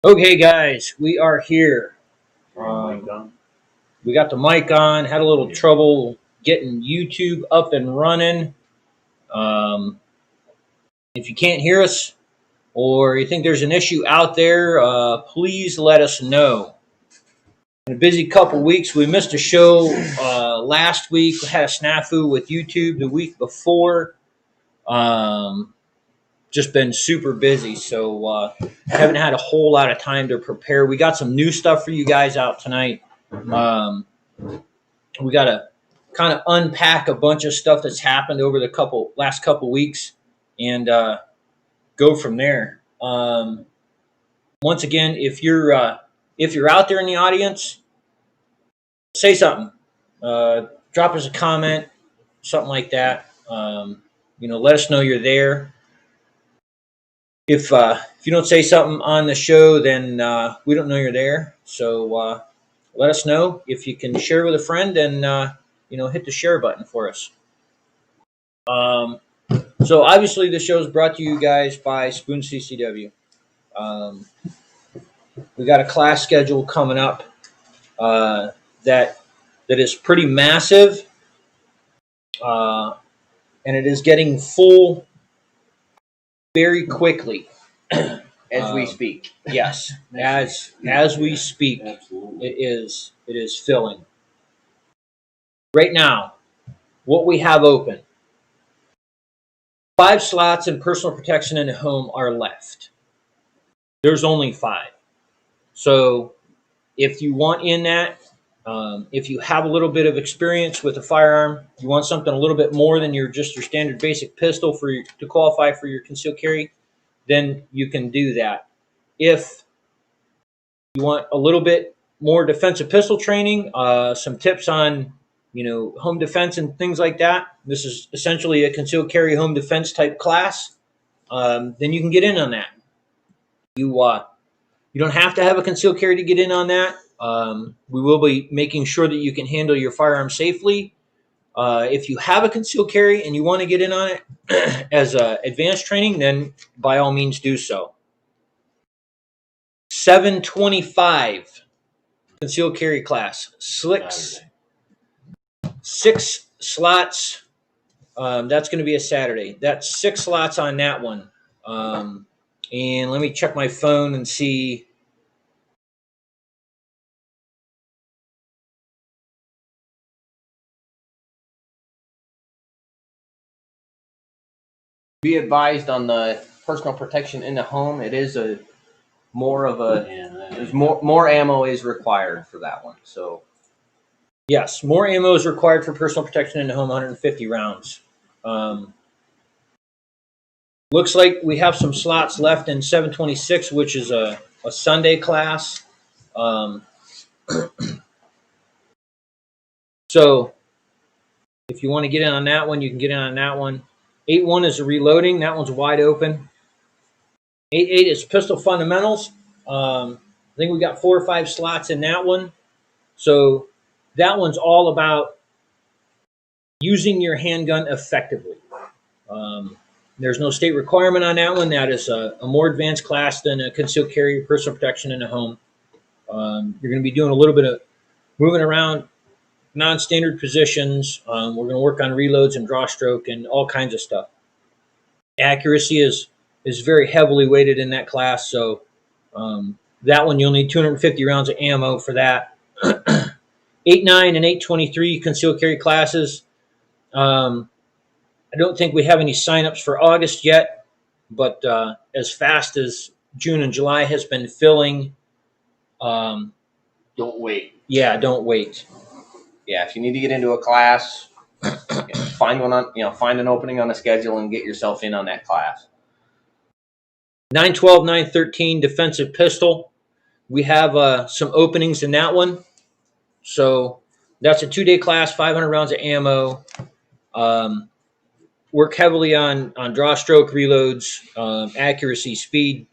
Okay, guys, we are here. We got the mic on. Had a little trouble getting YouTube up and running. If you can't hear us or you think there's an issue out there, please let us know. In a busy couple weeks, we missed a show last week. We had a snafu with YouTube the week before. Just been super busy, so haven't had a whole lot of time to prepare. We got some new stuff for you guys out tonight. We got to kind of unpack a bunch of stuff that's happened over the last couple weeks and go from there. Once again, if you're out there in the audience, say something. Drop us a comment, something like that. Let us know you're there. If you don't say something on the show, then we don't know you're there. So let us know. If you can share with a friend and hit the share button for us. So obviously the show is brought to you guys by Sphons CCW. We got a class schedule coming up that is pretty massive, and it is getting full very quickly. As we speak. Yes, as we speak. Absolutely. It is filling. Right now, what we have open, 5 slots in personal protection in the home are left. There's only 5. So if you want in that, if you have a little bit of experience with a firearm, you want something a little bit more than your standard basic pistol to qualify for your concealed carry, then you can do that. If you want a little bit more defensive pistol training, some tips on home defense and things like that, this is essentially a concealed carry home defense type class, then you can get in on that. You don't have to have a concealed carry to get in on that. We will be making sure that you can handle your firearm safely. If you have a concealed carry and you want to get in on it as advanced training, then by all means do so. 725 concealed carry class. 6 slots. That's going to be a Saturday. That's 6 slots on that one. And let me check my phone and see. Be advised on the personal protection in the home. It is there's more ammo is required for that one. So yes, more ammo is required for personal protection in the home, 150 rounds. Looks like we have some slots left in 726, which is a Sunday class. So if you want to get in on that one, you can get in on that one. 8-1 is a reloading. That one's wide open. 8-8 is pistol fundamentals. I think we got 4 or 5 slots in that one. So that one's all about using your handgun effectively. There's no state requirement on that one. That is a more advanced class than a concealed carry personal protection in the home. You're going to be doing a little bit of moving around non-standard positions. We're going to work on reloads and draw stroke and all kinds of stuff. Accuracy is very heavily weighted in that class, so that one you'll need 250 rounds of ammo for that. 8-9 and 8-23 concealed carry classes. I don't think we have any signups for August yet, but as fast as June and July has been filling, don't wait. Yeah, don't wait. Yeah, if you need to get into a class, find an opening on the schedule and get yourself in on that class. 912, 913 defensive pistol. We have some openings in that one. So that's a 2-day class, 500 rounds of ammo. Work heavily on draw stroke reloads, accuracy, speed,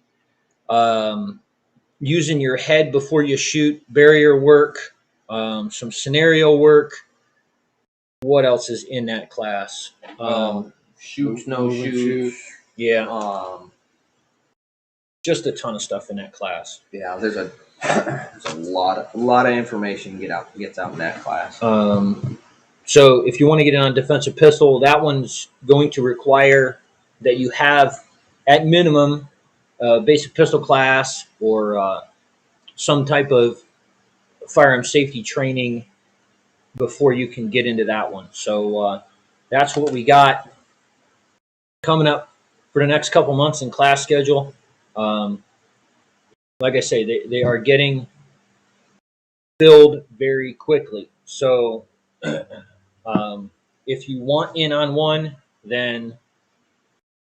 using your head before you shoot, barrier work, some scenario work. What else is in that class? Shoots, no shoots. Yeah. just a ton of stuff in that class. Yeah, there's a lot of information gets out in that class. So if you want to get in on defensive pistol, that one's going to require that you have, at minimum, basic pistol class or some type of firearm safety training before you can get into that one. So that's what we got coming up for the next couple months in class schedule. Like I say, they are getting filled very quickly. So if you want in on one, then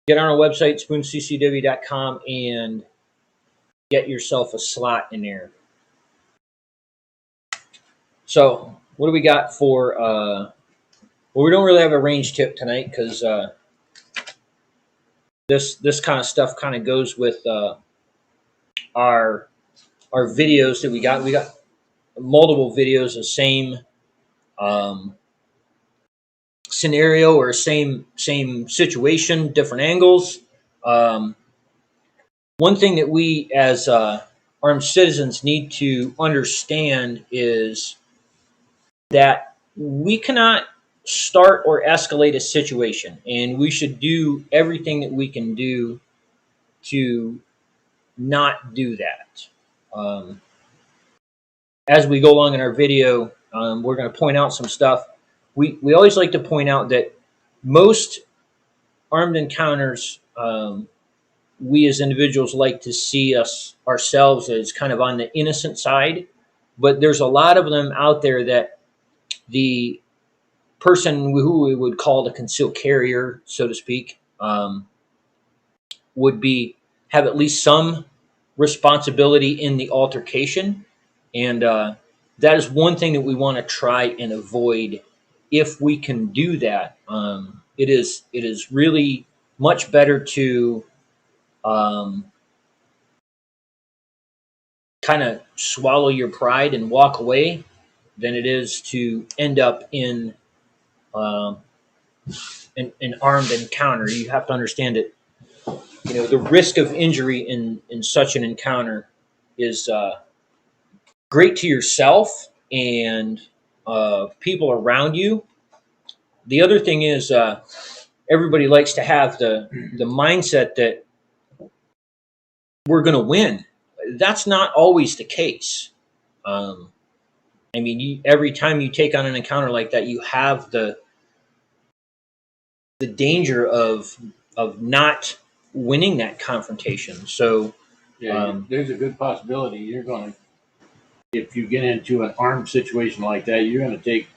get on our website, sponsccw.com, and get yourself a slot in there. So what do we got for, well, we don't really have a range tip tonight because this kind of stuff kind of goes with our videos that we got. We got multiple videos, the same scenario or same situation, different angles. One thing that we as armed citizens need to understand is that we cannot start or escalate a situation, and we should do everything that we can do to not do that. As we go along in our video, we're going to point out some stuff. We always like to point out that most armed encounters, we as individuals like to see ourselves as kind of on the innocent side, but there's a lot of them out there that the person who we would call the concealed carrier, so to speak, would have at least some responsibility in the altercation, and that is one thing that we want to try and avoid. If we can do that, it is really much better to kind of swallow your pride and walk away than it is to end up in an armed encounter. You have to understand that the risk of injury in such an encounter is great to yourself and people around you. The other thing is everybody likes to have the mindset that we're going to win. That's not always the case. I mean, every time you take on an encounter like that, you have the danger of not winning that confrontation. So yeah, there's a good possibility you're going to, if you get into an armed situation like that, you're going to take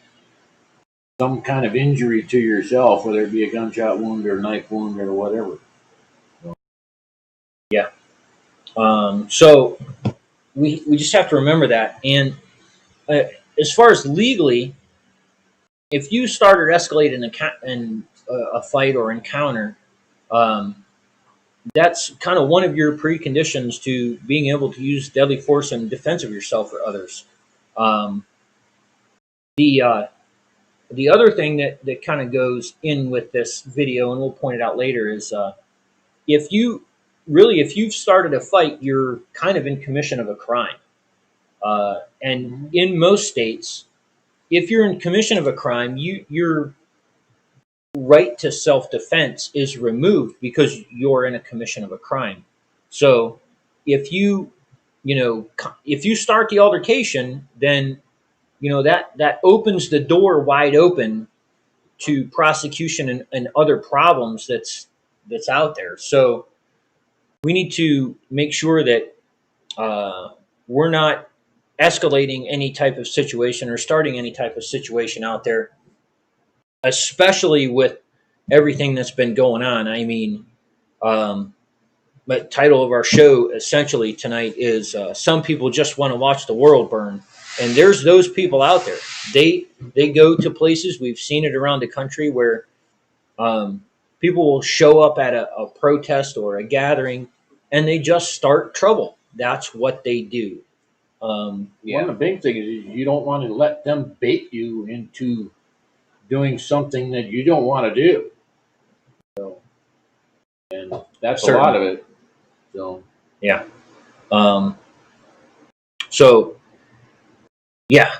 some kind of injury to yourself, whether it be a gunshot wound or a knife wound or whatever. Yeah. So we just have to remember that. And as far as legally, if you start or escalate in a fight or encounter, that's kind of one of your preconditions to being able to use deadly force in defense of yourself or others. The other thing that kind of goes in with this video, and we'll point it out later, is if you've started a fight, you're kind of in commission of a crime. And in most states, if you're in commission of a crime, your right to self-defense is removed because you're in a commission of a crime. So if you start the altercation, then that opens the door wide open to prosecution and other problems that's out there. So we need to make sure that we're not escalating any type of situation or starting any type of situation out there, especially with everything that's been going on. I mean, the title of our show essentially tonight is Some People Just Want to Watch the World Burn. And there's those people out there. They go to places, we've seen it around the country, where people will show up at a protest or a gathering and they just start trouble. That's what they do. One of the big things is you don't want to let them bait you into doing something that you don't want to do. So, and that's Certainly. a lot of it. So Yeah. So, yeah,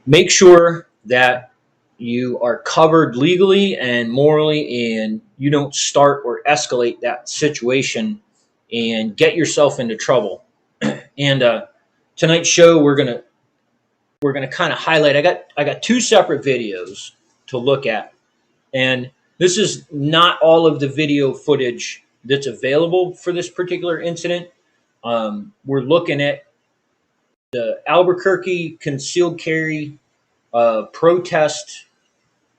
make sure that you are covered legally and morally, and you don't start or escalate that situation and get yourself into trouble. And tonight's show, we're gonna kind of highlight. I got two separate videos to look at, and this is not all of the video footage that's available for this particular incident. We're looking at the Albuquerque concealed carry protest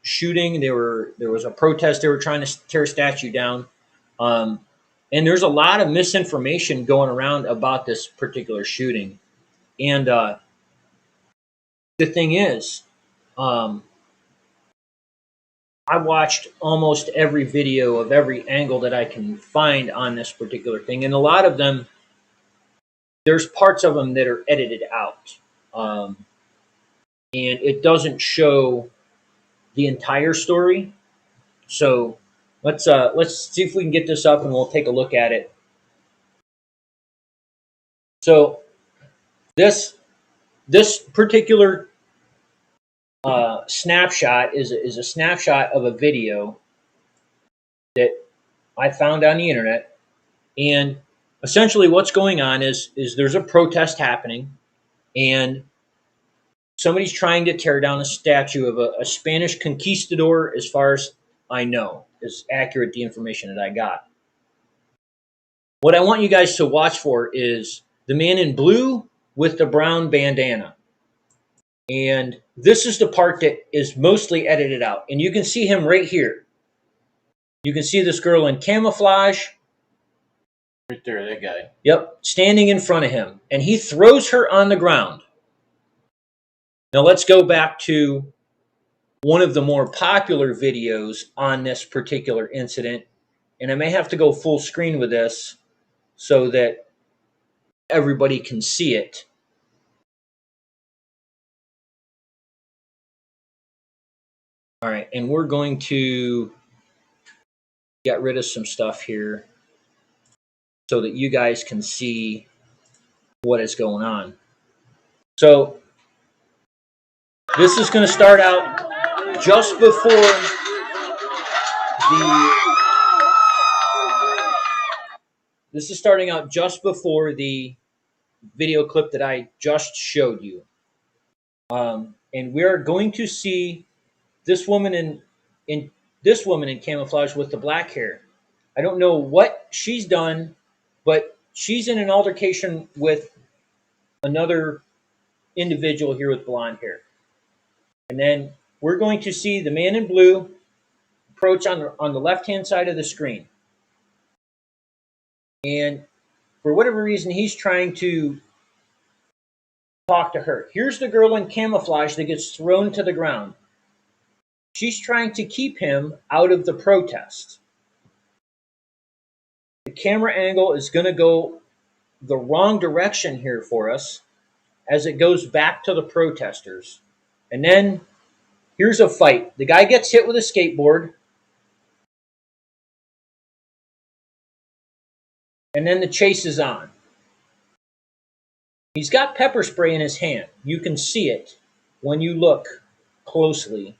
shooting. There was a protest. They were trying to tear a statue down, um, and there's a lot of misinformation going around about this particular shooting. And the thing is, um, I watched almost every video of every angle that I can find on this particular thing, and a lot of them, there's parts of them that are edited out, and it doesn't show the entire story. So let's see if we can get this up, and we'll take a look at it. So this particular snapshot is a snapshot of a video that I found on the internet. And essentially what's going on is there's a protest happening, and somebody's trying to tear down a statue of a Spanish conquistador, as far as I know, is accurate the information that I got. What I want you guys to watch for is the man in blue with the brown bandana. And this is the part that is mostly edited out. And you can see him right here. You can see this girl in camouflage. Right there, that guy. Yep, standing in front of him. And he throws her on the ground. Now let's go back to one of the more popular videos on this particular incident. And I may have to go full screen with this so that everybody can see it. All right, and we're going to get rid of some stuff here so that you guys can see what is going on. So this is going to start out just before the video clip that I just showed you. And we're going to see this woman in camouflage with the black hair. I don't know what she's done, but she's in an altercation with another individual here with blonde hair. And then we're going to see the man in blue approach on the left-hand side of the screen. And for whatever reason, he's trying to talk to her. Here's the girl in camouflage that gets thrown to the ground. She's trying to keep him out of the protest. The camera angle is going to go the wrong direction here for us as it goes back to the protesters. And then here's a fight. The guy gets hit with a skateboard. And then the chase is on. He's got pepper spray in his hand. You can see it when you look closely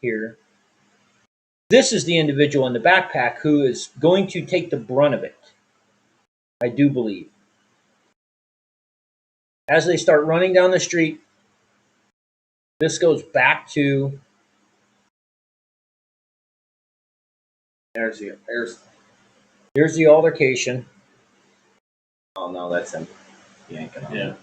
here. This is the individual in the backpack who is going to take the brunt of it, I do believe. As they start running down the street, this goes back to... There's Here's the altercation. Oh no, that's him yanking on. Yeah.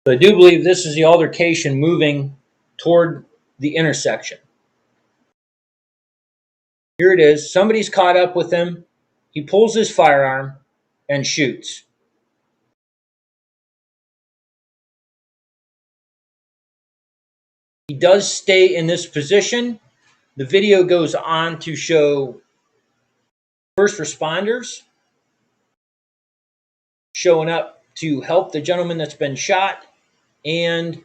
So I do believe this is the altercation moving toward the intersection. Here it is. Somebody's caught up with him. He pulls his firearm and shoots. He does stay in this position, The video goes on to show first responders showing up to help the gentleman that's been shot, and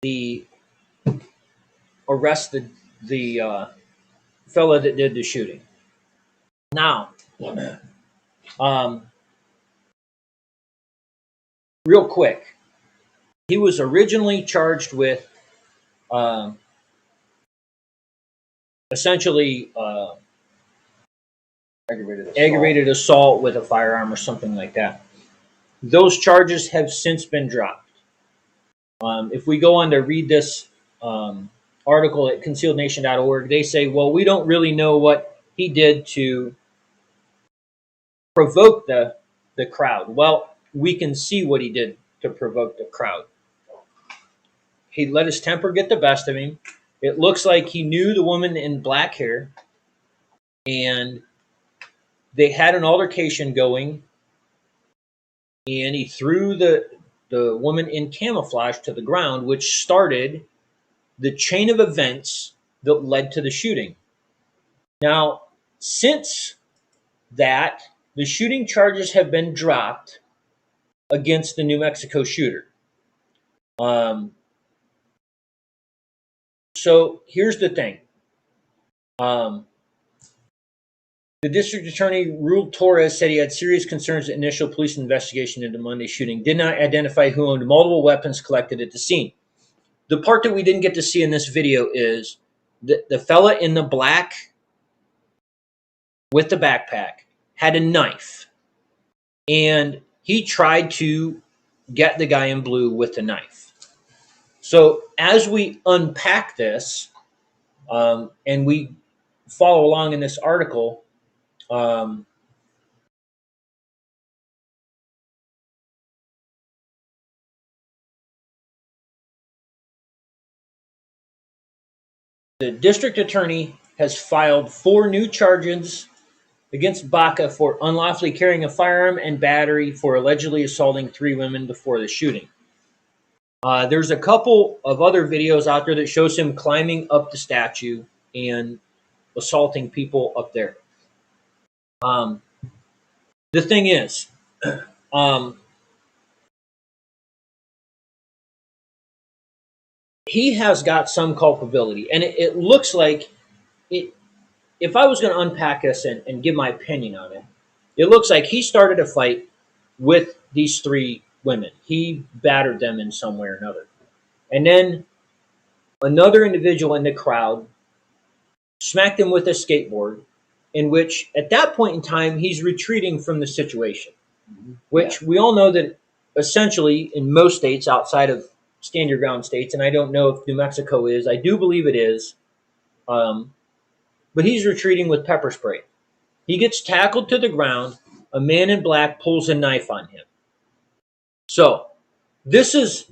the arrested the fella that did the shooting. Now, real quick, he was originally charged with essentially aggravated assault with a firearm or something like that. Those charges have since been dropped. If we go on to read this article at concealednation.org, they say, well, we don't really know what he did to provoke the crowd. Well, we can see what he did to provoke the crowd. He let his temper get the best of him. It looks like he knew the woman in black hair, and they had an altercation going, and he threw the woman in camouflage to the ground, which started the chain of events that led to the shooting. Now, since that, the shooting charges have been dropped against the New Mexico shooter. So here's the thing. The district attorney, Ruled Torres, said he had serious concerns that initial police investigation into Monday's shooting did not identify who owned multiple weapons collected at the scene. The part that we didn't get to see in this video is the fella in the black with the backpack had a knife, and he tried to get the guy in blue with the knife. So as we unpack this and we follow along in this article, the district attorney has filed 4 new charges against Baca for unlawfully carrying a firearm and battery for allegedly assaulting 3 women before the shooting. There's a couple of other videos out there that shows him climbing up the statue and assaulting people up there. The thing is, he has got some culpability, and it looks like it. If I was going to unpack this and give my opinion on it, it looks like he started a fight with these 3 women. He battered them in some way or another. And then another individual in the crowd smacked him with a skateboard, in which at that point in time, he's retreating from the situation, which we all know that essentially in most states outside of stand your ground states, and I don't know if New Mexico is, I do believe it is, but he's retreating with pepper spray. He gets tackled to the ground. A man in black pulls a knife on him. So this is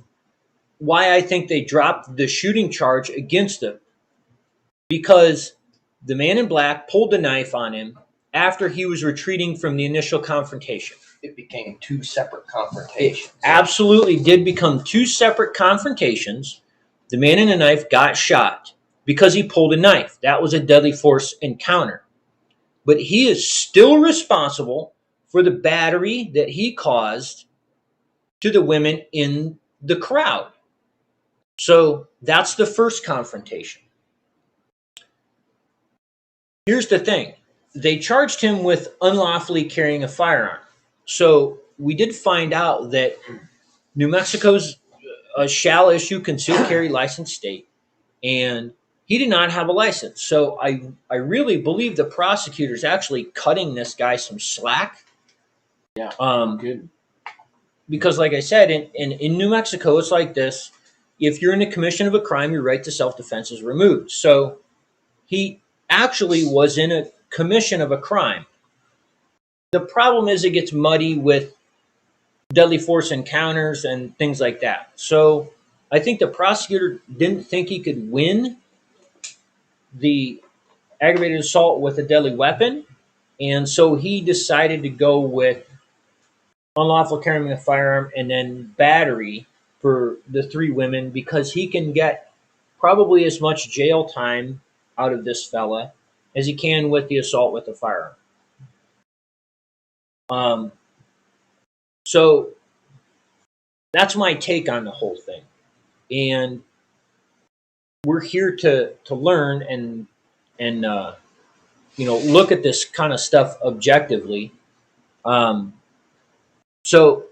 why I think they dropped the shooting charge against him, because the man in black pulled the knife on him after he was retreating from the initial confrontation. It became 2 separate confrontations. It absolutely did become 2 separate confrontations. The man in the knife got shot because he pulled a knife. That was a deadly force encounter. But he is still responsible for the battery that he caused to the women in the crowd. So that's the first confrontation. Here's the thing. They charged him with unlawfully carrying a firearm. So we did find out that New Mexico's a shall issue concealed carry license state, and he did not have a license. So I really believe the prosecutor's actually cutting this guy some slack. Yeah, good. Because like I said, in New Mexico, it's like this. If you're in the commission of a crime, your right to self-defense is removed. So he actually was in a commission of a crime. The problem is it gets muddy with deadly force encounters and things like that. So I think the prosecutor didn't think he could win the aggravated assault with a deadly weapon, and so he decided to go with unlawful carrying a firearm, and then battery for the 3 women, because he can get probably as much jail time out of this fella as he can with the assault with a firearm. So that's my take on the whole thing. And we're here to learn and look at this kind of stuff objectively. So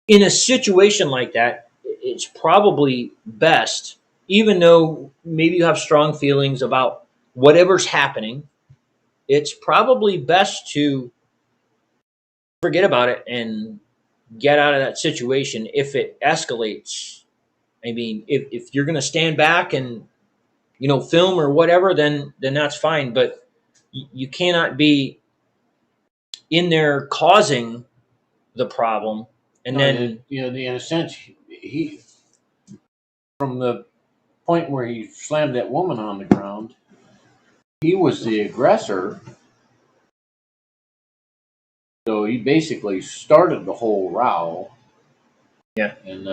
in a situation like that, it's probably best, even though maybe you have strong feelings about whatever's happening, it's probably best to forget about it and get out of that situation if it escalates. I mean, if you're going to stand back and film or whatever, then that's fine. But you cannot be in there causing the problem, and then in a sense, he from the point where he slammed that woman on the ground, he was the aggressor. So he basically started the whole row. Yeah. And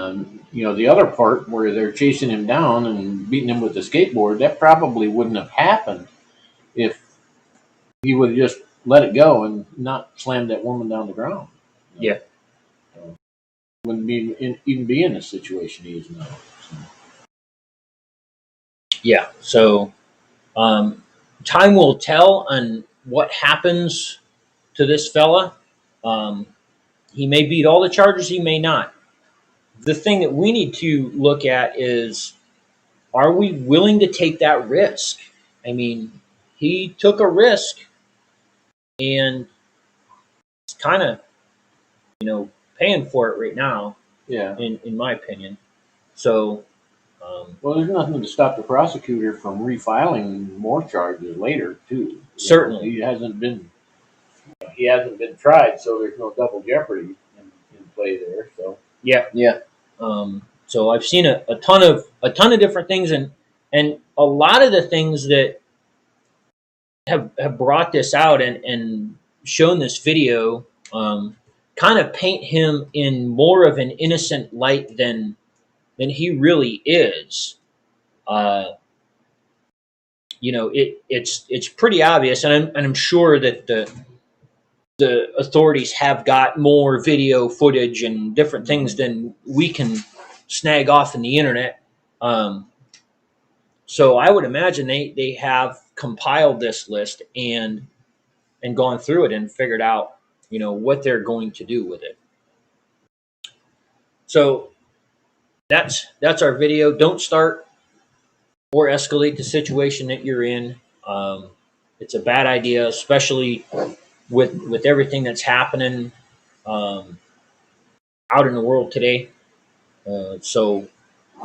the other part where they're chasing him down and beating him with the skateboard, that probably wouldn't have happened if he would have just let it go and not slammed that woman down the ground. Yeah. So, wouldn't even be in the situation he is now. So. Yeah. So time will tell on what happens to this fella. He may beat all the charges, he may not. The thing that we need to look at is, are we willing to take that risk? I mean, he took a risk, and it's kind of, paying for it right now. Yeah. In my opinion. So. Well, there's nothing to stop the prosecutor from refiling more charges later, too. Certainly. He hasn't been tried, so there's no double jeopardy in play there. So. Yeah. So I've seen a ton of different things, and a lot of the things that have brought this out and shown this video kind of paint him in more of an innocent light than he really is. It's pretty obvious, and I'm sure that the authorities have got more video footage and different things than we can snag off in the internet. So I would imagine they have compiled this list and gone through it and figured out, what they're going to do with it. So that's our video. Don't start or escalate the situation that you're in. It's a bad idea, especially with everything that's happening out in the world today. So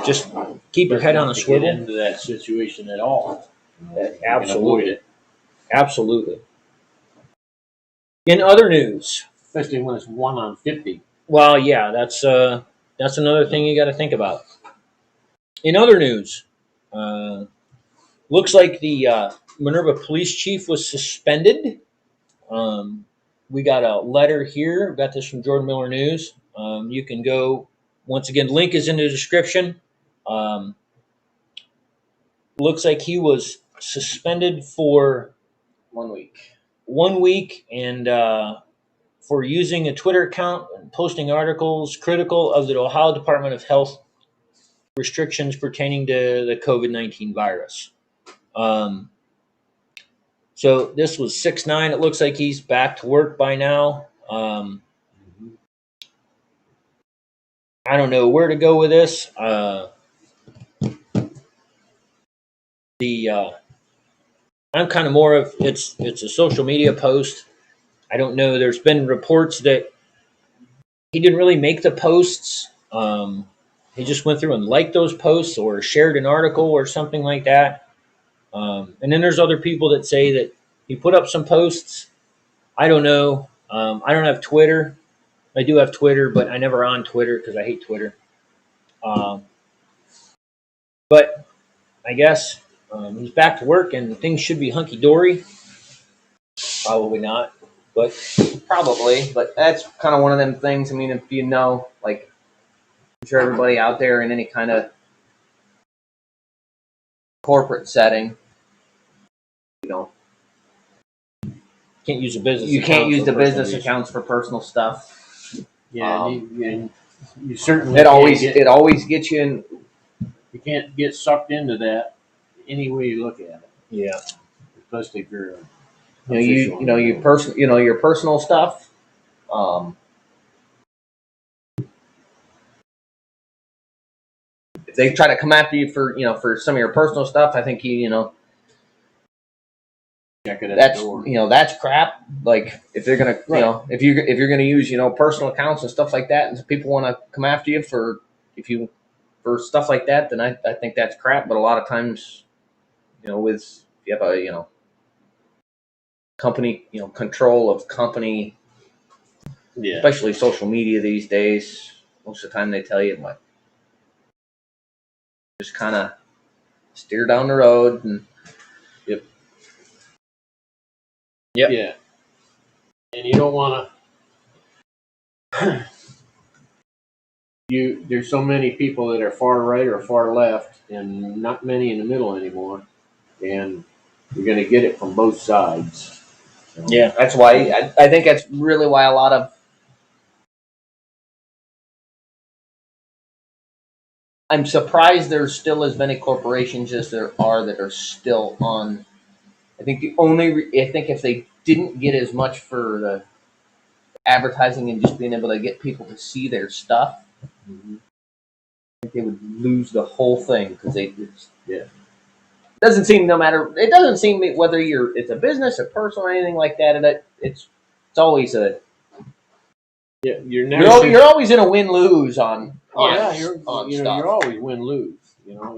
just keep your head on a swivel. Get into that situation at all. Absolutely. It. Absolutely. In other news, especially when it's 1 on 50. Well, yeah, that's another thing you got to think about. In other news, looks like the Minerva police chief was suspended. We got a letter here. We got this from Jordan Miller News. You can go, once again, link is in the description. Looks like he was suspended for 1 week. 1 week, and for using a Twitter account and posting articles critical of the Ohio Department of Health restrictions pertaining to the COVID-19 virus. So this was 6/9. It looks like he's back to work by now. I don't know where to go with this. I'm kind of more of it's a social media post. I don't know. There's been reports that he didn't really make the posts. He just went through and liked those posts or shared an article or something like that. And then there's other people that say that he put up some posts. I don't know. I don't have Twitter. I do have Twitter, but I never on Twitter because I hate Twitter. But I guess he's back to work and things should be hunky-dory. Probably not. But Probably, but that's kind of one of them things. I mean, if you know, like, I'm sure everybody out there in any kind of corporate setting, you know, can't use a business. you can't account use for the personal business use. accounts for personal stuff. Yeah, and you certainly It always gets you in. you can't get sucked into that any way you look at it, Yeah. especially if you're Your personal stuff. If they try to come after you for some of your personal stuff, I think check it at that's the door. that's crap. Like if they're gonna if you're gonna use personal accounts and stuff like that, and people want to come after you for stuff like that, then I think that's crap. But a lot of times, with if you have a company control of company, Yeah. especially social media these days, most of the time they tell you what, just kind of steer down the road and Yep. Yeah. And you don't want to. There's so many people that are far right or far left, and not many in the middle anymore. And you're going to get it from both sides. So, Yeah. that's why I think that's really why a lot of I'm surprised there's still as many corporations as there are that are still on. I think if they didn't get as much for the advertising and just being able to get people to see their stuff, Mhm. I think they would lose the whole thing because Yeah. It doesn't seem whether it's a business or personal or anything like that. It's always Yeah. You're always in a win lose on you're on you're stuff. always win lose.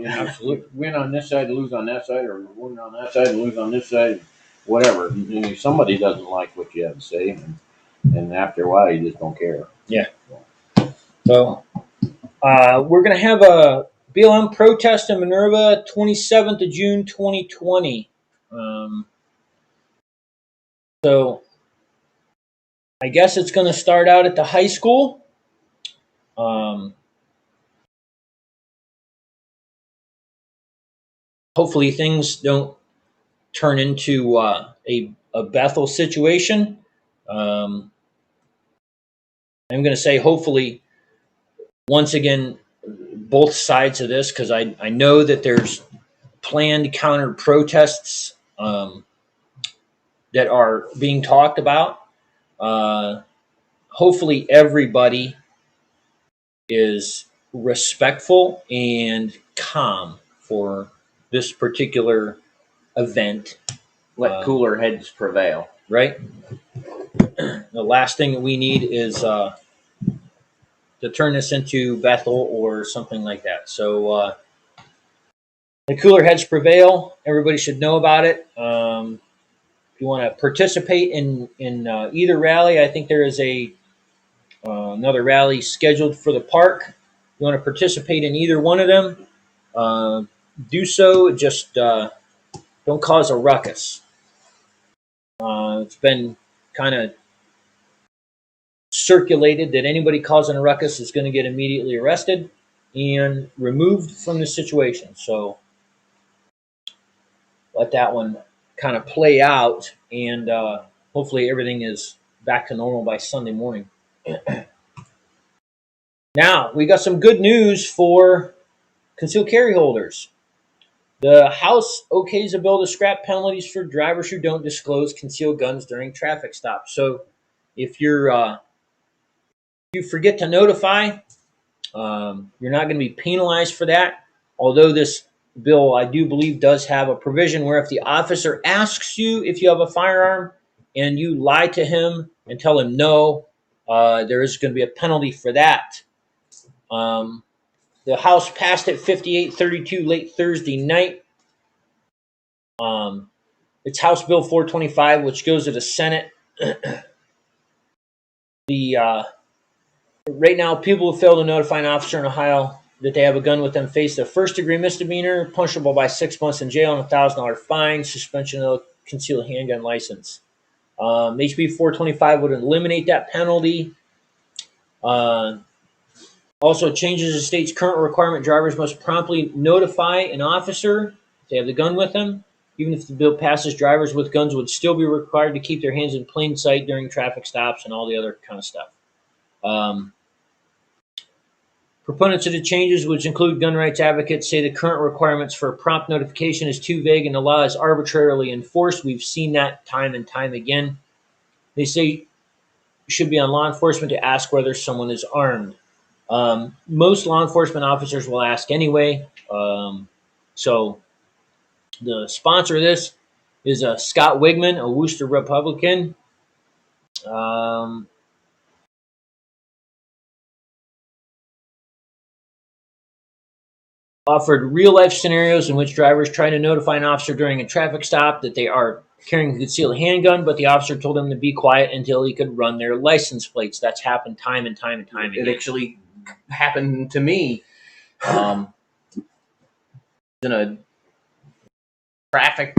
Absolutely. Win on this side, lose on that side, or win on that side, and lose on this side, whatever. Somebody doesn't like what you have to say, and after a while, you just don't care. Yeah. So we're going to have a BLM protest in Minerva, 27th of June, 2020. So I guess it's going to start out at the high school. Hopefully things don't turn into a Bethel situation. I'm going to say hopefully, once again, both sides of this, because I know that there's planned counter protests that are being talked about. Hopefully everybody is respectful and calm for this particular event. Let cooler heads prevail. Right? The last thing that we need is to turn this into Bethel or something like that. So the cooler heads prevail. Everybody should know about it. If you want to participate in either rally, I think there is another rally scheduled for the park. If you want to participate in either one of them, do so. Just don't cause a ruckus. It's been kind of circulated that anybody causing a ruckus is going to get immediately arrested and removed from the situation. So let that one kind of play out, and hopefully everything is back to normal by Sunday morning. Now, we got some good news for concealed carry holders. The House okays a bill to scrap penalties for drivers who don't disclose concealed guns during traffic stops. So if you forget to notify, you're not going to be penalized for that. Although this bill, I do believe, does have a provision where if the officer asks you if you have a firearm and you lie to him and tell him no, there is going to be a penalty for that. The House passed it 58-32 late Thursday night. It's House Bill 425, which goes to the Senate. Right now, people who fail to notify an officer in Ohio that they have a gun with them face a first-degree misdemeanor, punishable by 6 months in jail and $1,000 fine, suspension of a concealed handgun license. HB 425 would eliminate that penalty. Also changes the state's current requirement: drivers must promptly notify an officer if they have the gun with them. Even if the bill passes, drivers with guns would still be required to keep their hands in plain sight during traffic stops and all the other kind of stuff. Proponents of the changes, which include gun rights advocates, say the current requirements for prompt notification is too vague and the law is arbitrarily enforced. We've seen that time and time again. They say it should be on law enforcement to ask whether someone is armed. Most law enforcement officers will ask anyway. So the sponsor of this is Scott Wigman, a Worcester Republican. Offered real-life scenarios in which drivers try to notify an officer during a traffic stop that they are carrying a concealed handgun, but the officer told them to be quiet until he could run their license plates. That's happened time and time and time again. It actually happened to me. In a traffic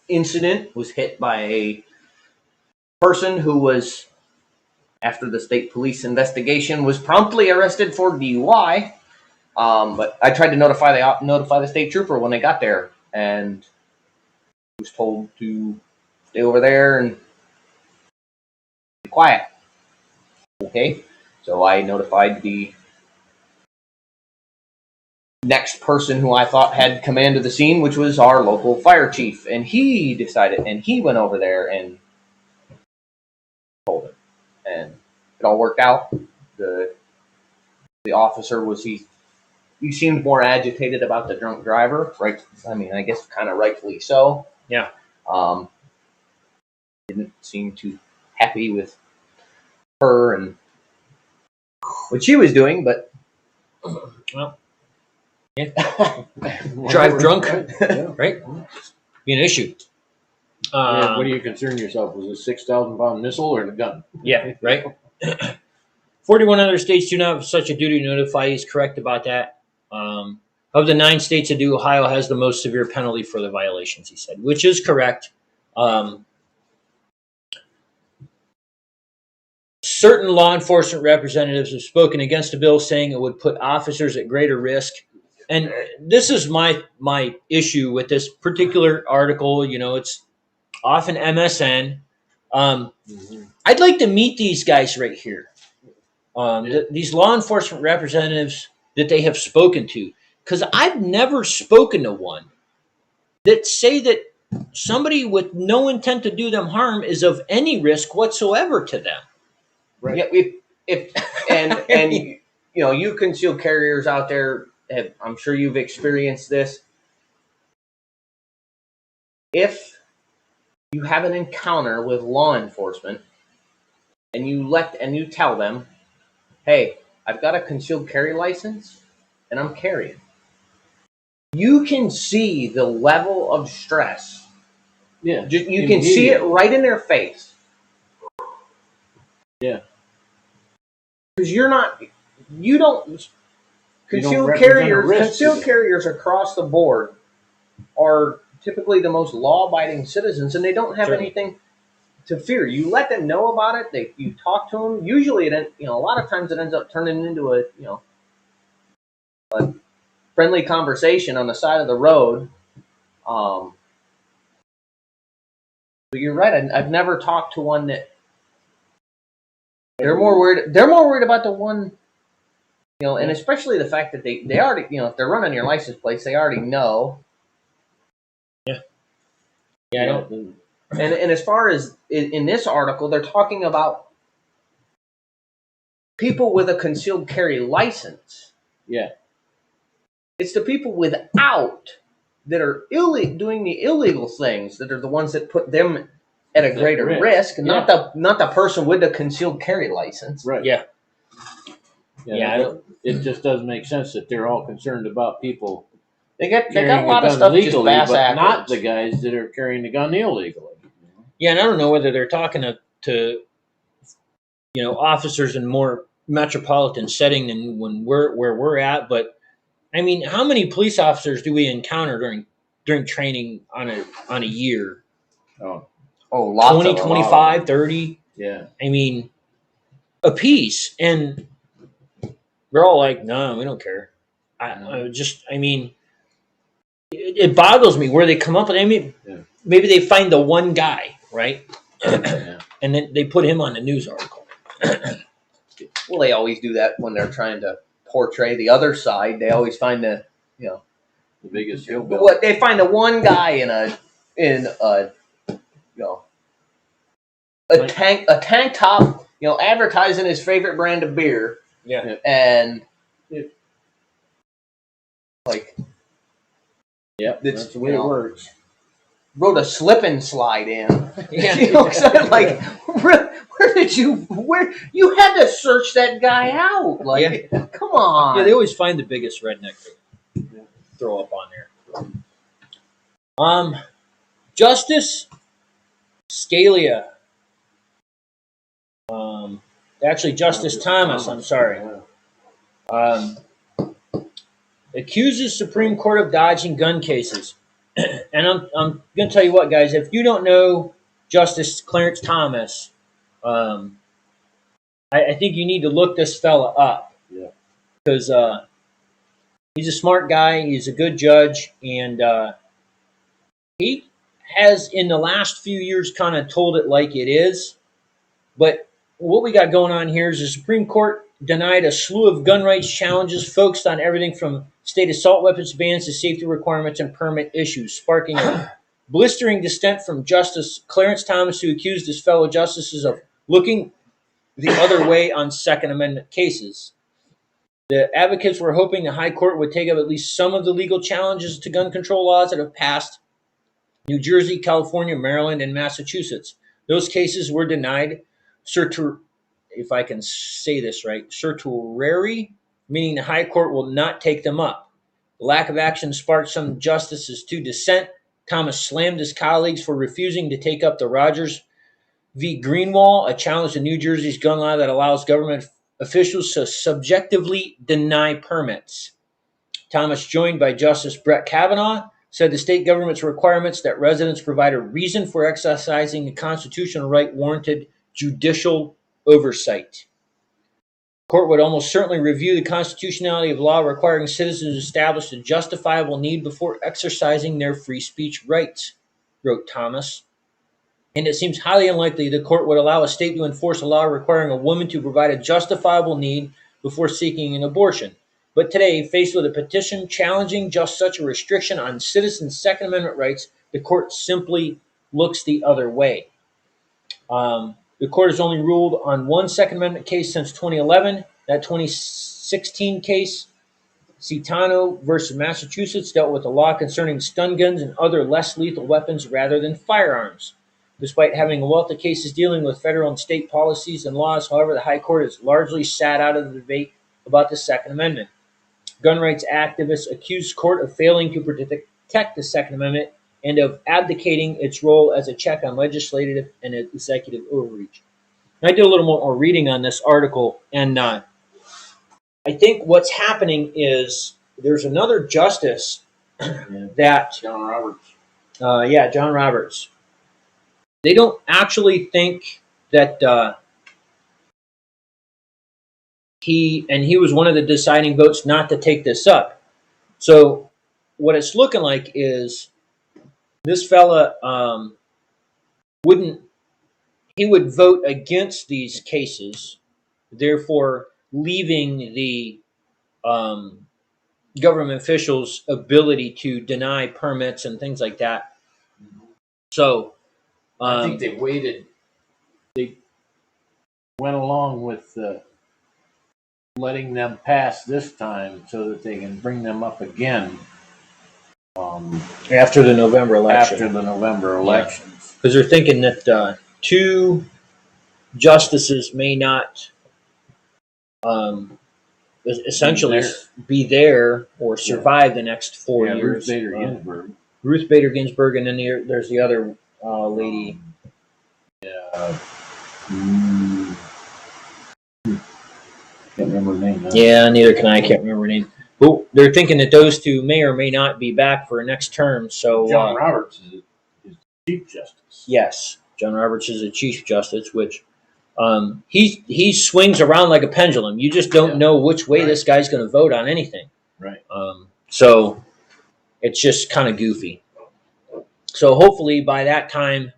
incident, was hit by a person who was, after the state police investigation, was promptly arrested for DUI. But I tried to notify the state trooper when they got there, and was told to stay over there and be quiet. Okay, so I notified the next person who I thought had command of the scene, which was our local fire chief, and he decided, and he went over there and told him, and it all worked out. The officer was he seemed more agitated about the drunk driver, right? I mean, I guess kind of rightfully so. Yeah. Didn't seem too happy with her and what she was doing, but Well, yeah. Drive drunk, Yeah. right? Be an issue. What do you concern yourself? Was it a 6,000-pound missile or the gun? Yeah, right. 41 other states do not have such a duty to notify. He's correct about that. Of the 9 states that do, Ohio has the most severe penalty for the violations, he said, which is correct. Certain law enforcement representatives have spoken against the bill, saying it would put officers at greater risk. And this is my issue with this particular article. You know, it's off an MSN. I'd like to meet these guys right here. These law enforcement representatives that they have spoken to, because I've never spoken to one that say that somebody with no intent to do them harm is of any risk whatsoever to them. right. Yeah, if and you know, you concealed carriers out there, I'm sure you've experienced this. If you have an encounter with law enforcement and you tell them, hey, I've got a concealed carry license and I'm carrying, you can see the level of stress. Yeah. You can see it right in their face. Yeah. Because concealed carriers across the board are typically the most law-abiding citizens, and they don't have anything to fear. You let them know about it. You talk to them. Usually, a lot of times it ends up turning into a friendly conversation on the side of the road. But you're right. I've never talked to one that they're more worried. They're more worried about the one, and especially the fact that they already, if they're running your license plates, they already know. Yeah, I don't. And as far as in this article, they're talking about people with a concealed carry license. Yeah. It's the people without that are doing the illegal things that are the ones that put them at a greater risk, not the person with the concealed carry license. Right. Yeah. It just doesn't make sense that they're all concerned about people. They got a lot of stuff legally, just but not the guys that are carrying the gun illegally. Yeah, and I don't know whether they're talking to officers in more metropolitan setting than where we're at, but I mean, how many police officers do we encounter during training on a year? Oh, Oh, lots 20, of them. 25, 30. Yeah. I mean, a piece. And they're all like, no, we don't care. I mean, it boggles me where they come up with. I mean, maybe they find the one guy, right? Yeah. And then they put him on the news article. Well, they always do that when they're trying to portray the other side. They always find the biggest hillbilly. what they find the one guy in a tank top, advertising his favorite brand of beer. Yeah. And like, yeah, that's the way it works. Wrote a slip and slide in. Yeah. Like, where you had to search that guy out? Like, come on. Yeah, they always find the biggest redneck to throw up on there. Justice Scalia. Actually, Justice Thomas, I'm sorry. Accuses Supreme Court of dodging gun cases. And I'm going to tell you what, guys, if you don't know Justice Clarence Thomas, I think you need to look this fella up. Yeah. Because he's a smart guy, he's a good judge, and he has, in the last few years, kind of told it like it is. But what we got going on here is the Supreme Court denied a slew of gun rights challenges focused on everything from state assault weapons bans to safety requirements and permit issues, sparking a blistering dissent from Justice Clarence Thomas, who accused his fellow justices of looking the other way on Second Amendment cases. The advocates were hoping the High Court would take up at least some of the legal challenges to gun control laws that have passed New Jersey, California, Maryland, and Massachusetts. Those cases were denied, if I can say this right, certiorari, meaning the High Court will not take them up. The lack of action sparked some justices to dissent. Thomas slammed his colleagues for refusing to take up the Rogers v. Greenwald, a challenge to New Jersey's gun law that allows government officials to subjectively deny permits. Thomas, joined by Justice Brett Kavanaugh, said the state government's requirements that residents provide a reason for exercising the constitutional right warranted judicial oversight. The court would almost certainly review the constitutionality of law requiring citizens to establish a justifiable need before exercising their free speech rights, wrote Thomas. And it seems highly unlikely the court would allow a state to enforce a law requiring a woman to provide a justifiable need before seeking an abortion. But today, faced with a petition challenging just such a restriction on citizens' Second Amendment rights, the court simply looks the other way. The court has only ruled on one Second Amendment case since 2011. That 2016 case, Citano versus Massachusetts, dealt with a law concerning stun guns and other less lethal weapons rather than firearms. Despite having a wealth of cases dealing with federal and state policies and laws, however, the High Court has largely sat out of the debate about the Second Amendment. Gun rights activists accuse the court of failing to protect the Second Amendment and of abdicating its role as a check on legislative and executive overreach. And I did a little more reading on this article, and I think what's happening is there's another justice that... John Roberts. John Roberts. They don't actually think that he was one of the deciding votes not to take this up. So what it's looking like is this fella would vote against these cases, therefore leaving the government officials' ability to deny permits and things like that. So I think they waited. They went along with letting them pass this time so that they can bring them up again after the November election. Because they're thinking that two justices may not essentially be there or survive the next 4 years. Ruth Bader Ginsburg, and then there's the other lady. Can't remember her name now. Yeah, neither can I. Can't remember her name. But they're thinking that those two may or may not be back for next term. So John Roberts is Chief Justice. Yes. John Roberts is a Chief Justice, which he swings around like a pendulum. You just don't know which way this guy's going to vote on anything. Right. So it's just kind of goofy. So hopefully by that time,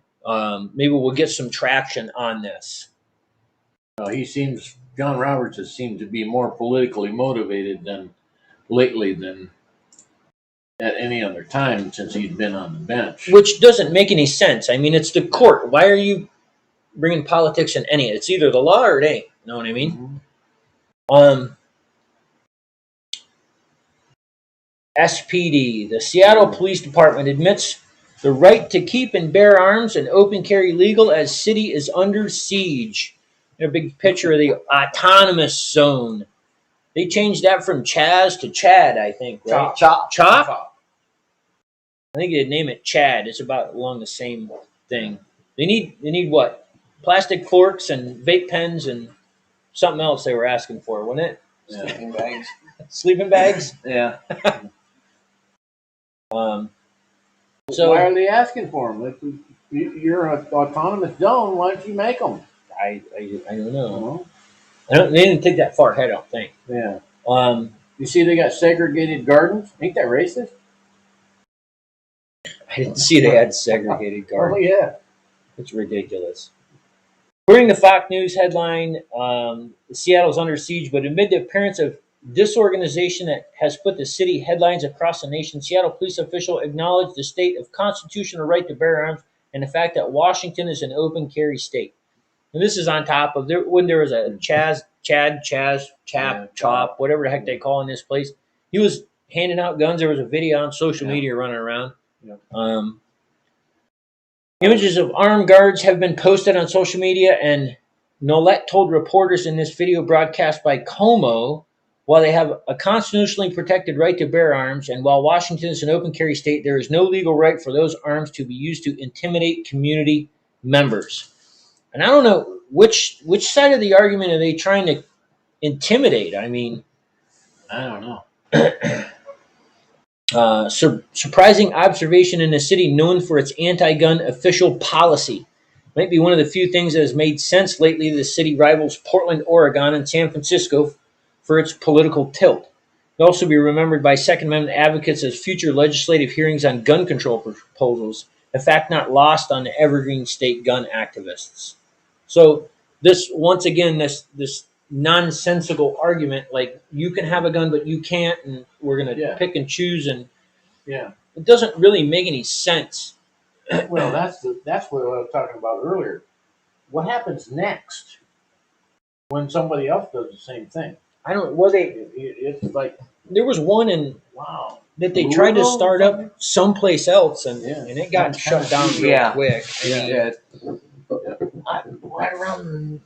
maybe we'll get some traction on this. John Roberts has seemed to be more politically motivated lately than at any other time since he'd been on the bench. Which doesn't make any sense. I mean, it's the court. Why are you bringing politics in any? It's either the law or it ain't. You know what I mean? Mm-hmm. SPD, the Seattle Police Department admits the right to keep and bear arms and open carry legal as city is under siege. A big picture of the autonomous zone. They changed that from Chaz to Chad, I think, right? Chop? I think they'd name it Chad. It's about along the same thing. They need what? Plastic forks and vape pens and something else they were asking for, wasn't it? Yeah. Sleeping bags. Sleeping bags? Yeah. So why are they asking for them? If you're an autonomous zone, why don't you make them? I don't know. They didn't take that far ahead, I don't think. Yeah. You see, they got segregated gardens. Ain't that racist? I didn't see they had segregated gardens. Oh yeah, it's ridiculous. According to Fox News headline, Seattle's under siege, but amid the appearance of disorganization that has put the city headlines across the nation, Seattle police official acknowledged the state of constitutional right to bear arms and the fact that Washington is an open carry state. And this is on top of when there was a Chop, whatever the heck they call in this place. He was handing out guns. There was a video on social media running around. Yeah. Images of armed guards have been posted on social media, and Nolet told reporters in this video broadcast by Como, while they have a constitutionally protected right to bear arms, and while Washington is an open carry state, there is no legal right for those arms to be used to intimidate community members. And I don't know which side of the argument are they trying to intimidate? I mean, I don't know. Surprising observation in a city known for its anti-gun official policy. Might be one of the few things that has made sense lately. The city rivals Portland, Oregon, and San Francisco for its political tilt. It'll also be remembered by Second Amendment advocates as future legislative hearings on gun control proposals, a fact not lost on the evergreen state gun activists. So this, once again, this nonsensical argument, like you can have a gun but you can't, and we're going to pick and choose, and it doesn't really make any sense. Well, that's what I was talking about earlier. What happens next when somebody else does the same thing? I don't. Well, it's like there was one in that they tried to start up someplace else, and it got shut down real quick. Right around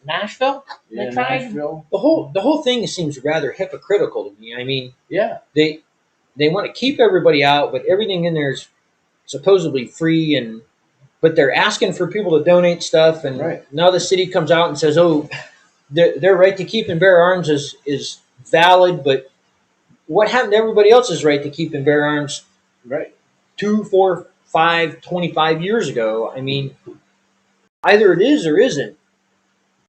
Nashville. Yeah, they tried Nashville. The whole thing seems rather hypocritical to me. I mean, they want to keep everybody out, but everything in there is supposedly free, but they're asking for people to donate stuff, and now the city comes out and says, "Oh, their right to keep and bear arms is valid," but what happened to everybody else's right to keep and bear arms 2, 4, 5, 25 years ago? I mean, either it is or isn't.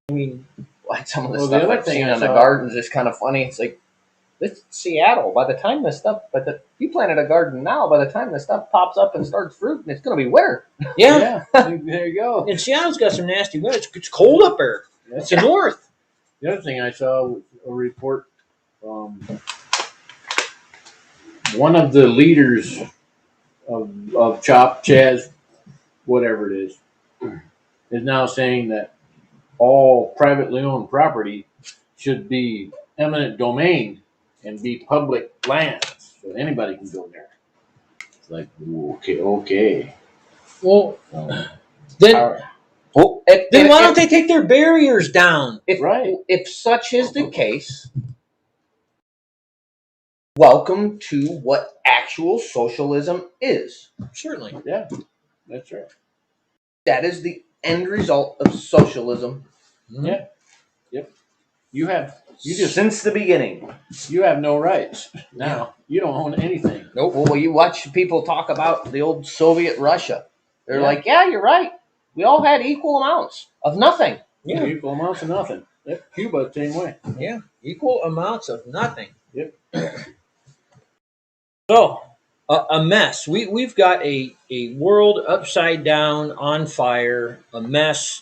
I mean, like some of the stuff I've seen on the gardens is kind of funny. It's like, it's Seattle. By the time this stuff, you planted a garden now, by the time this stuff pops up and starts fruiting, it's going to be winter. Yeah. There you go. And Seattle's got some nasty weather. It's cold up there. It's the north. The other thing I saw was a report from one of the leaders of Chop, Chaz, whatever it is now saying that all privately owned property should be eminent domain and be public lands, so anybody can go there. It's like, okay. Well, then why don't they take their barriers down? If such is the case, welcome to what actual socialism is. Certainly. Yeah, that's right. That is the end result of socialism. Yeah. Yep. You just since the beginning. You have no rights now. You don't own anything. Nope. Well, you watch people talk about the old Soviet Russia. They're like, yeah, you're right. we all had equal amounts of nothing. Yeah. Equal amounts of nothing. Yep. Cuba, same way. Yeah, equal amounts of nothing. Yep. So, a mess. We've got a world upside down, on fire, a mess.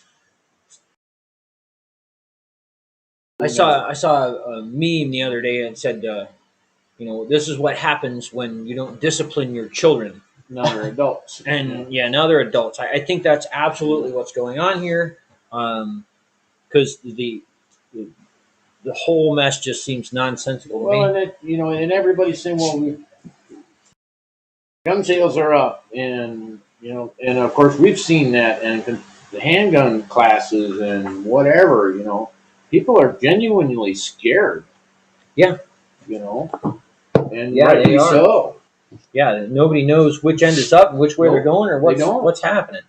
I saw a meme the other day and said, this is what happens when you don't discipline your children. Now they're adults. And now they're adults. I think that's absolutely what's going on here, because the whole mess just seems nonsensical to Well, me. and everybody's saying, well, gun sales are up, and and of course we've seen that, and the handgun classes and whatever, people are genuinely scared. Yeah. And Yeah, rightly they are. so. Yeah, nobody knows which end is up and which way Nope, they're going or they don't. what's happening.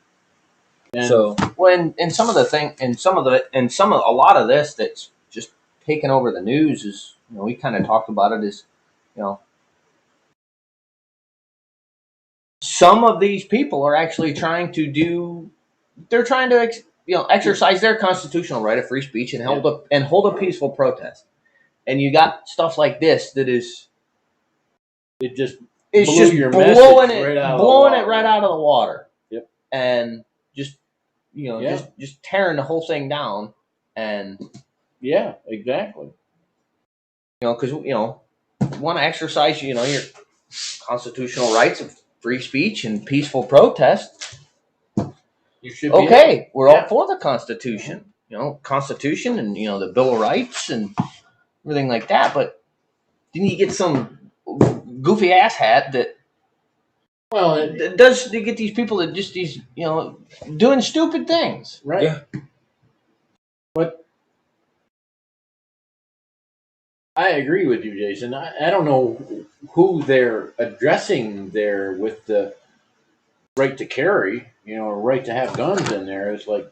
And So When and some of a lot of this that's just taken over the news is, we kind of talked about it, is, some of these people are actually trying to exercise their constitutional right of free speech and hold a peaceful protest. And you got stuff like this that is it just it's blew just your blowing message it right out of the blowing it water. right out of the water. Yep. And just just tearing the whole thing down. And Yeah, exactly. because you want to exercise your constitutional rights of free speech and peaceful protest. You should be Okay, we're Yeah. all for the Constitution. Constitution and the Bill of Rights and everything like that. But then you get some goofy ass hat that Well, does to get these people that just doing stupid things. right. Yeah. But I agree with you, Jason. I don't know who they're addressing there with the right to carry, or right to have guns in there. It's like,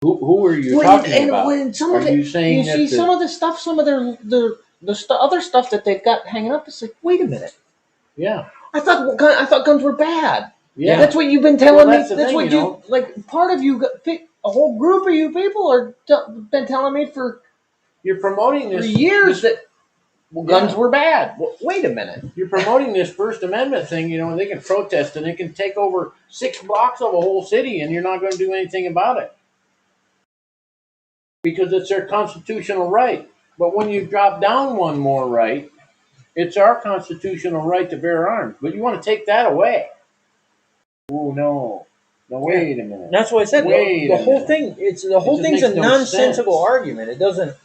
who are you talking about? When some Are of it, you saying you see some of the stuff, some of other stuff that they've got hanging up. It's like, wait a minute. Yeah. I thought guns were bad. Yeah. That's what you've been telling me. That's the That's thing, what you like. Part of you, a whole group of you people are been telling me for You're promoting this years that guns Yeah. were bad. Well, wait a minute. You're promoting this First Amendment thing. They can protest and they can take over 6 blocks of a whole city, and you're not going to do anything about it because it's their constitutional right. But when you drop down one more right, it's our constitutional right to bear arms. But you want to take that away? Oh no! No, wait a minute. that's what I said. Wait The a whole minute. thing. The whole just thing's a makes no nonsensical sense. argument. It doesn't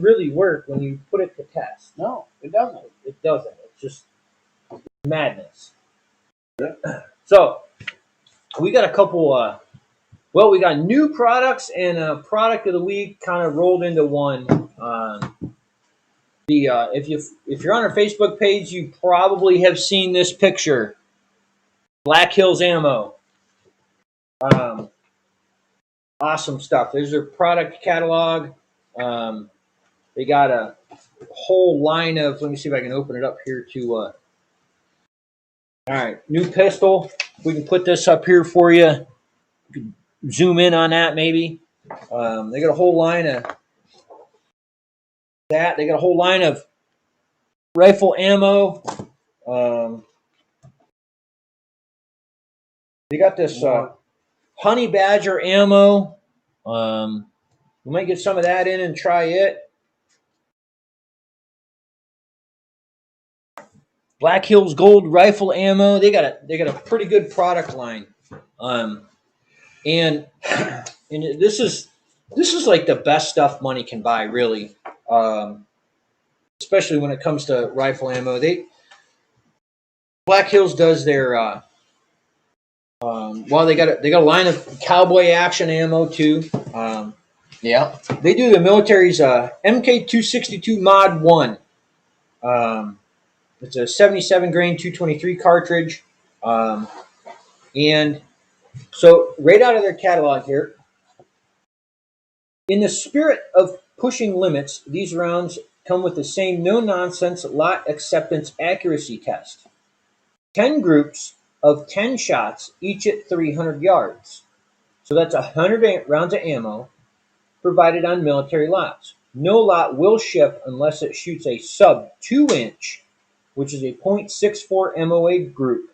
really work when you put it to test. No, it doesn't. It doesn't. It's just madness. So we got a couple. We got new products and a product of the week kind of rolled into one. If you're on our Facebook page, you probably have seen this picture. Black Hills Ammo. Awesome stuff. There's their product catalog. They got a whole line of. Let me see if I can open it up here to. All right, new pistol. We can put this up here for you. You can zoom in on that maybe. They got a whole line of that. They got a whole line of rifle ammo. They got this honey badger ammo. We might get some of that in and try it. Black Hills Gold rifle ammo. They got a pretty good product line. And this is like the best stuff money can buy, really. Especially when it comes to rifle ammo. Black Hills does their they got a line of cowboy action ammo too. Yeah. They do the military's MK262 Mod 1. It's a 77 grain 223 cartridge. And so right out of their catalog here, in the spirit of pushing limits, these rounds come with the same no-nonsense lot acceptance accuracy test. 10 groups of 10 shots, each at 300 yards. So that's 100 rounds of ammo provided on military lots. No lot will ship unless it shoots a sub 2-inch, which is a .64 MOA group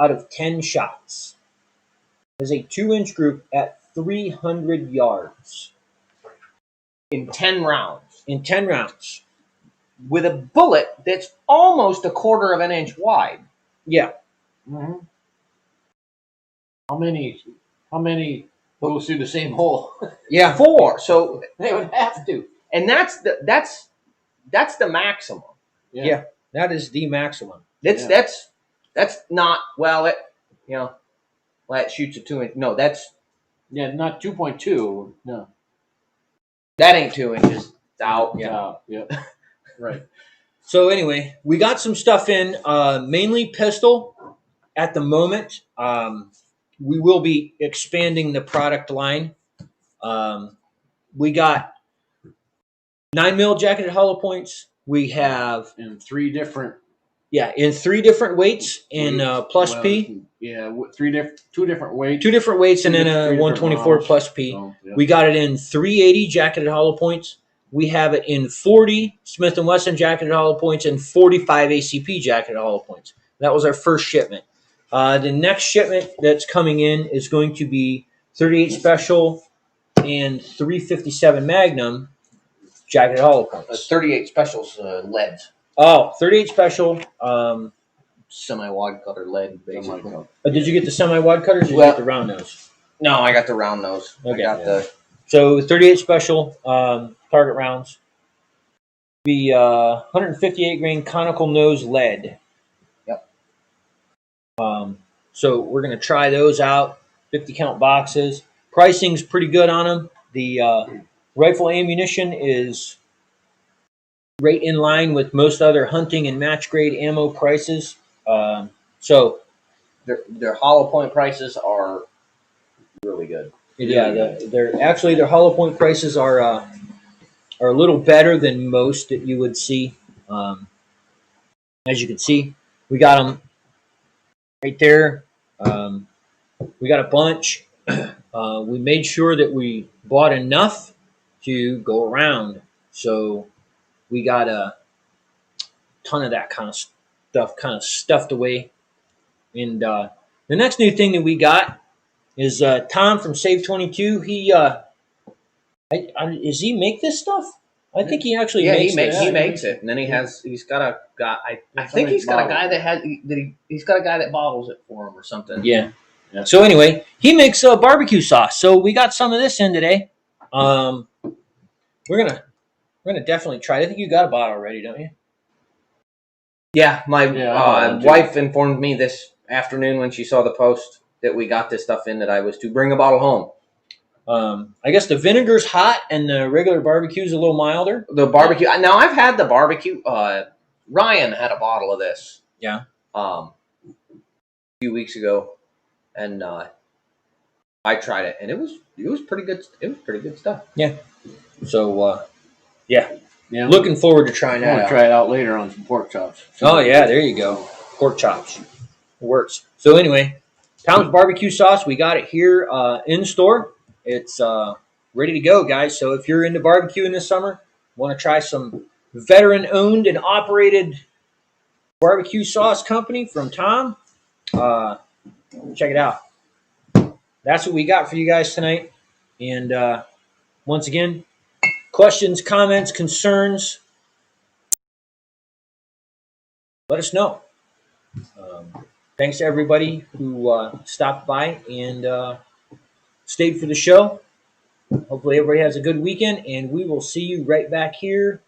out of 10 shots. As a 2-inch group at 300 yards. In 10 rounds. In 10 rounds. With a bullet that's almost a quarter of an inch wide. Yeah. Mm-hmm. How many go through the same hole? Yeah. 4. So They would have to. and that's the maximum. Yeah. That is the maximum. That's not well. It shoots a 2-inch. No, that's not 2.2. No. that ain't 2 inches. It's out. Yeah. Right. So anyway, we got some stuff in, mainly pistol at the moment. We will be expanding the product line. We got 9mm jacketed hollow points. We have In 3 different. in 3 different weights in plus P. Yeah, 2 different weights. 2 different weights and then a 3 different 124 models. plus P. So, yeah. We got it in 380 jacketed hollow points. We have it in 40 Smith & Wesson jacketed hollow points and 45 ACP jacketed hollow points. That was our first shipment. The next shipment that's coming in is going to be 38 Special and 357 Magnum jacketed hollow points. 38 Specials leads. Oh, 38 Special. Semi-wad cutter lead, basically. Did you get the semi-wad cutters or did you Well- get the round nose? No, I got the round nose. Okay. I got the So 38 Special target rounds. Be 158 grain conical nose lead. Yep. So we're going to try those out. 50 count boxes. Pricing's pretty good on them. The rifle ammunition is right in line with most other hunting and match grade ammo prices. So their hollow point prices are really good. their hollow point prices are a little better than most that you would see. As you can see, we got them right there. We got a bunch. We made sure that we bought enough to go around. So we got a ton of that kind of stuff kind of stuffed away. And the next new thing that we got is Tom from Save 22. He does he make this stuff? I think he actually makes he makes this. he makes it, and then he's got a guy. I think he's got a guy he's got a guy that bottles it for him or something. Yeah. So anyway, he makes barbecue sauce. So we got some of this in today. We're gonna definitely try it. I think you got a bottle already, don't you? Yeah, my Yeah, wife informed me this afternoon when she saw the post that we got this stuff in that I was to bring a bottle home. I guess the vinegar's hot and the regular barbecue's a little milder. The barbecue. Now I've had the barbecue. Ryan had a bottle of this. Yeah. A few weeks ago, and I tried it, and it was pretty good. It was pretty good stuff. So Yeah. looking forward to trying I'm that gonna out. try it out later on some pork chops. Oh yeah, there you go. Pork chops. Works. So anyway, Tom's barbecue sauce, we got it here in store. It's ready to go, guys. So if you're into barbecuing this summer, want to try some veteran owned and operated barbecue sauce company from Tom, check it out. That's what we got for you guys tonight. And once again, questions, comments, concerns, let us know. Thanks to everybody who stopped by and stayed for the show. Hopefully everybody has a good weekend, and we will see you right back here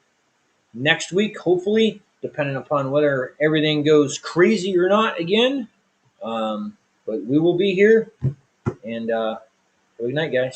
next week, hopefully, depending upon whether everything goes crazy or not again. But we will be here, and good night, guys.